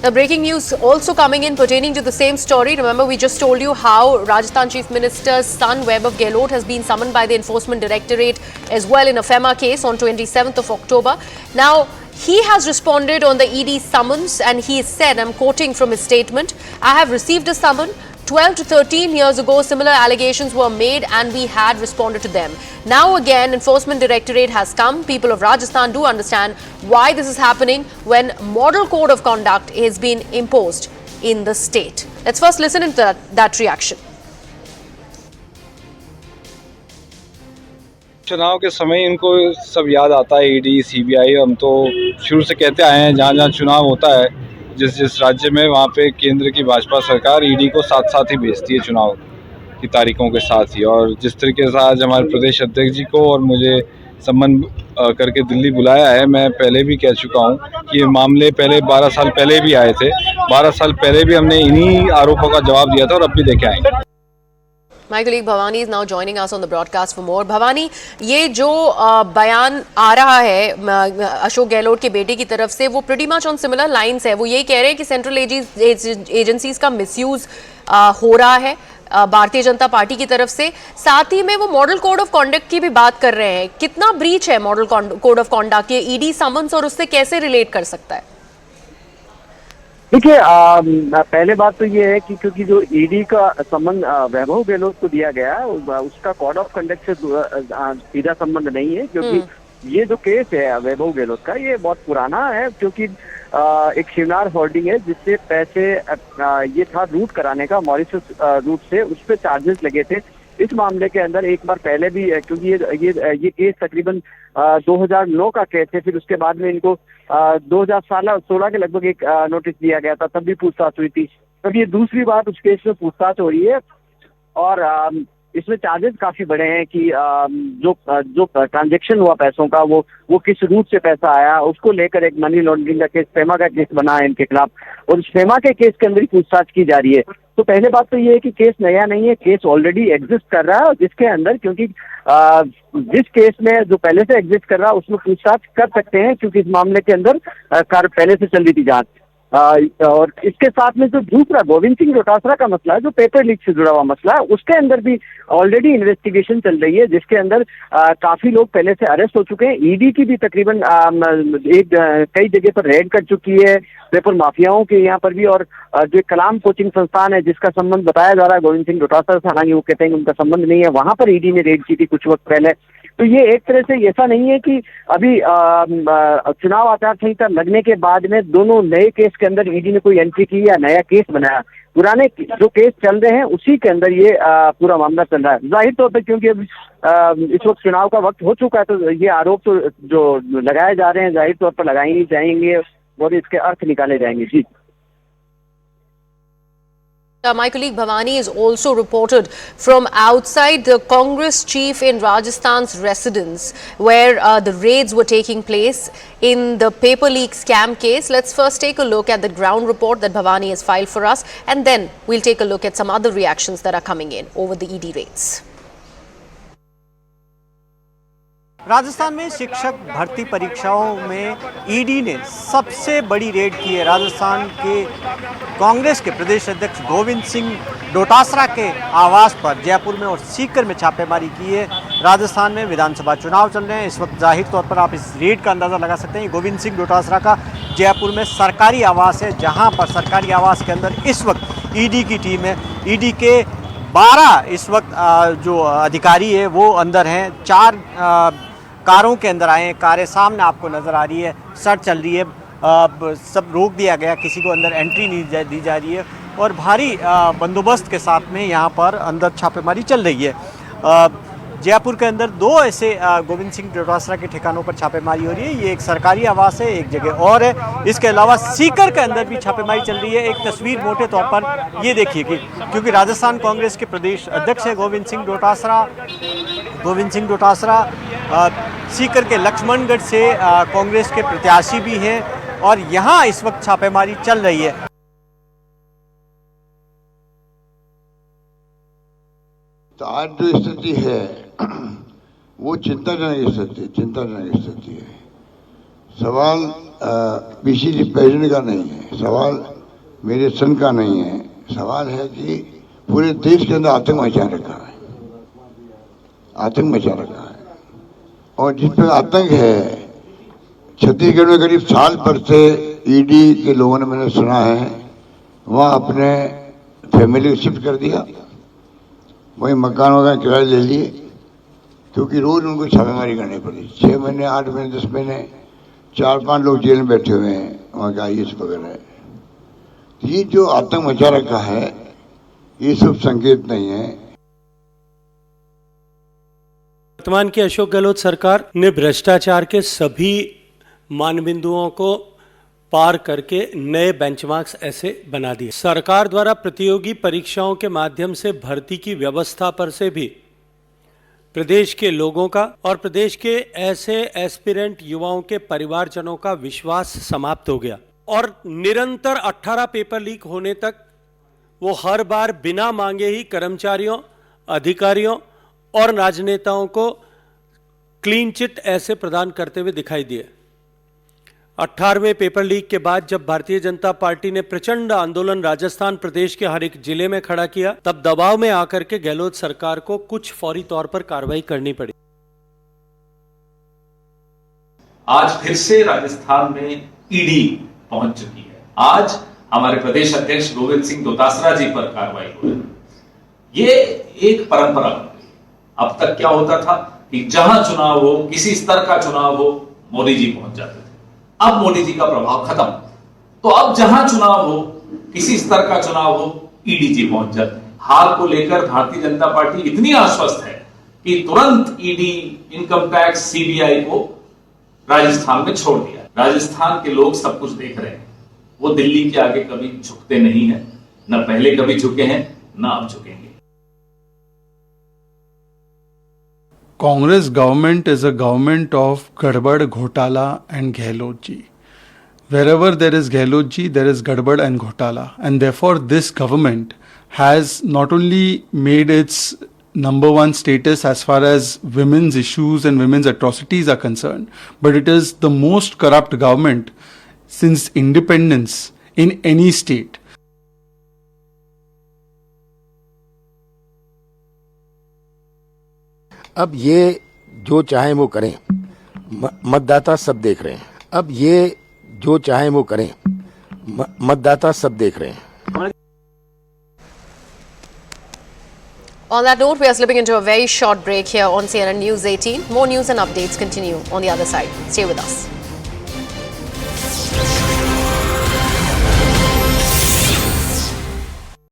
Now, breaking news also coming in pertaining to the same story. Remember, we just told you how Rajasthan Chief Minister's son, Vaibhav Gehlot, has been summoned by the Enforcement Directorate as well in a FEMA case on 27th of October. Now, he has responded on the ED summons and he said, I'm quoting from his statement, I have received a summon. 12 to 13 years ago, similar allegations were made and we had responded to them. Now again, Enforcement Directorate has come. People of Rajasthan do understand why this is happening when Model Code of Conduct has been imposed in the state. Let's first listen to that reaction. चुनाव के समय इनको सब याद आता है, ED, CBI. हम तो शुरू से कहते आए हैं, जहाँ जहाँ चुनाव होता है जिस राज्य में, वहाँ पे केंद्र की भाजपा सरकार ईडी को साथ साथ ही भेजती है चुनाव की तारीखों के साथ ही। और जिस तरीके से आज हमारे प्रदेश अध्यक्ष जी को और मुझे सम्मन करके दिल्ली बुलाया है, मैं पहले भी कह चुका हूँ कि ये मामले पहले 12 साल पहले भी आए थे। 12 साल पहले भी हमने इन्हीं आरोपों का जवाब दिया था और अब भी देके आएंगे। My colleague Bhavani is now joining us on the broadcast for more. Bhavani, ये जो बयान आ रहा है अशोक गहलोत के बेटे की तरफ से, वो pretty much on similar lines है. वो यही कह रहे हैं कि सेंट्रल एजेंसीज का मिसयूज हो रहा है भारतीय जनता पार्टी की तरफ से। साथ ही में वो मॉडल कोड ऑफ कॉन्डक्ट की भी बात कर रहे हैं। कितना ब्रीच है मॉडल कोड ऑफ कॉन्डक्ट, ये ईडी समन्स और उससे कैसे रिलेट कर सकता है? देखिए, पहले बात तो ये है कि क्योंकि जो ईडी का संबंध वैभव गहलोत को दिया गया है, उसका कोड ऑफ कंडक्ट से सीधा संबंध नहीं है। क्योंकि ये जो केस है वैभव गहलोत का, ये बहुत पुराना है। क्योंकि एक शिवनार होल्डिंग है जिससे पैसे ये था रूट कराने का, मॉरिशस रूट से, उस पर चार्जेस लगे थे। इस मामले के अंदर एक बार पहले भी, क्योंकि ये केस तकरीबन 2009 का केस है, फिर उसके बाद में इनको 2016 के लगभग एक नोटिस दिया गया था, तब भी पूछताछ हुई थी। तब ये दूसरी बार उस केस में पूछताछ हो रही है और इसमें चार्जेस काफी बड़े हैं कि जो ट्रांजैक्शन हुआ पैसों का, वो किस रूट से पैसा आया, उसको लेकर एक मनी लॉन्ड्रिंग का केस, फेमा का केस बना है इनके खिलाफ और उस फेमा के केस के अंदर ही पूछताछ की जा रही है। तो पहले बात तो ये है कि केस नया नहीं है, केस ऑलरेडी एग्जिस्ट कर रहा है, जिसके अंदर, क्योंकि जिस केस में जो पहले से एग्जिस्ट कर रहा है उसमें पूछताछ कर सकते हैं, क्योंकि इस मामले के अंदर पहले से चल रही थी जांच। और इसके साथ में जो दूसरा गोविंद सिंह डोटासरा का मसला है, जो पेपर लीक से जुड़ा हुआ मसला है, उसके अंदर भी ऑलरेडी इन्वेस्टिगेशन चल रही है, जिसके अंदर काफी लोग पहले से अरेस्ट हो चुके हैं। ईडी की भी तकरीबन कई जगह पर रेड कर चुकी है, पेपर माफियाओं के यहाँ पर भी। और जो कलाम कोचिंग संस्थान है जिसका संबंध बताया जा रहा है गोविंद सिंह डोटासरा से, हालांकि वो कहते हैं उनका संबंध नहीं है, वहां पर ईडी ने रेड की थी कुछ वक्त पहले। तो ये एक तरह से ऐसा नहीं है कि अभी चुनाव आचार संहिता लगने के बाद में दोनों नए केस के अंदर ईडी ने कोई एंट्री की या नया केस बनाया। पुराने जो केस चल रहे हैं उसी के अंदर ये पूरा मामला चल रहा है। जाहिर तौर पर क्योंकि अब इस वक्त चुनाव का वक्त हो चुका है, तो ये आरोप तो जो लगाए जा रहे हैं जाहिर तौर पर लगाए ही जाएंगे और इसके अर्थ निकाले जाएंगे। जी। My colleague Bhavani is also reported from outside the Congress chief in Rajasthan's residence, where the raids were taking place in the paper leak scam case. Let's first take a look at the ground report that Bhavani has filed for us, and then we'll take a look at some other reactions that are coming in over the ED raids. Rajasthan में शिक्षक भर्ती परीक्षाओं में ED ने सबसे बड़ी red की है। राजस्थान के कांग्रेस के प्रदेश अध्यक्ष गोविंद सिंह डोटासरा के आवास पर जयपुर में और सीकर में छापेमारी की है। राजस्थान में विधानसभा चुनाव चल रहे हैं इस वक्त, जाहिर तौर पर आप इस रेड का अंदाज़ा लगा सकते हैं। गोविंद सिंह डोटासरा का जयपुर में सरकारी आवास है, जहाँ पर सरकारी आवास के अंदर इस वक्त ईडी की टीम है। ईडी के 12 इस वक्त जो अधिकारी है वो अंदर हैं। 4 कारों के अंदर आए हैं, कारें सामने आपको नज़र आ रही है, सर्च चल रही है, सब रोक दिया गया, किसी को अंदर एंट्री नहीं दी जा रही है और भारी बंदोबस्त के साथ में यहाँ पर अंदर छापेमारी चल रही है। जयपुर के अंदर 2 ऐसे गोविंद सिंह डोटासरा के ठिकानों पर छापेमारी हो रही है। ये एक सरकारी आवास है, एक जगह और है। इसके अलावा सीकर के अंदर भी छापेमारी चल रही है। एक तस्वीर मोटे तौर पर ये देखिए कि क्योंकि राजस्थान कांग्रेस के प्रदेश अध्यक्ष है गोविंद सिंह डोटासरा सीकर के लक्ष्मणगढ़ से कांग्रेस के प्रत्याशी भी हैं और यहाँ इस वक्त छापेमारी चल रही है। तो आज जो स्थिति है वो चिंताजनक स्थिति है। सवाल पीसीसी प्रेसिडेंट का नहीं है, सवाल मेरे सन का नहीं है। सवाल है कि पूरे देश के अंदर आतंक मचा रखा है, आतंक मचा रखा है। और जिस पर आतंक है, छत्तीसगढ़ में करीब साल भर से ईडी के लोगों ने, मैंने सुना है, वहाँ अपने फैमिली को शिफ्ट कर दिया, वही मकान वगैरह किराए ले लिए, क्योंकि रोज उनको छापेमारी करनी पड़ी। 6 महीने, 8 महीने, 10 महीने 4-5 लोग जेल में बैठे हुए हैं, वहाँ का IAS वगैरह। ये जो आतंक मचा रखा है, ये सब संकेत नहीं है। वर्तमान की अशोक गहलोत सरकार ने भ्रष्टाचार के सभी मानबिंदुओं को पार करके नए बेंचमार्क्स ऐसे बना दिए। सरकार द्वारा प्रतियोगी परीक्षाओं के माध्यम से भर्ती की व्यवस्था पर से भी प्रदेश के लोगों का और प्रदेश के ऐसे एस्पिरेंट युवाओं के परिवारजनों का विश्वास समाप्त हो गया। और निरंतर 18 पेपर लीक होने तक वो हर बार बिना मांगे ही कर्मचारियों, अधिकारियों और राजनेताओं को क्लीन चिट ऐसे प्रदान करते हुए दिखाई दिए। 18वें पेपर लीक के बाद जब भारतीय जनता पार्टी ने प्रचंड आंदोलन राजस्थान प्रदेश के हर एक जिले में खड़ा किया, तब दबाव में आकर के गहलोत सरकार को कुछ फौरी तौर पर कार्रवाई करनी पड़ी। आज फिर से राजस्थान में ईडी पहुंच चुकी है। आज हमारे प्रदेश अध्यक्ष गोविंद सिंह डोटासरा जी पर कार्रवाई हो रही है। ये एक परंपरा बन गई। अब तक क्या होता था कि जहां चुनाव हो, किसी स्तर का चुनाव हो, मोदी जी पहुंच जाते थे। अब मोदी जी का प्रभाव खत्म, तो अब जहां चुनाव हो, किसी स्तर का चुनाव हो, ईडी जी पहुंच जाते हैं। हाल को लेकर भारतीय जनता पार्टी इतनी आश्वस्त है कि तुरंत ईडी, इनकम टैक्स, सीबीआई को राजस्थान में छोड़ दिया। राजस्थान के लोग सब कुछ देख रहे हैं। वो दिल्ली के आगे कभी झुकते नहीं हैं, न पहले कभी झुके हैं, न अब झुकेंगे। Congress government is a government of Gadbad, Ghotala and Gehlot ji. Wherever there is Gehlot ji, there is Gadbad and Ghotala. And therefore this government has not only made its #1 status as far as women's issues and women's atrocities are concerned, but it is the most corrupt government since independence in any state. अब ये जो चाहे वो करें, मतदाता सब देख रहे हैं। अब ये जो चाहे वो करें, मतदाता सब देख रहे हैं। On that note, we are slipping into a very short break here on CNN News 18. More news and updates continue on the other side. Stay with us.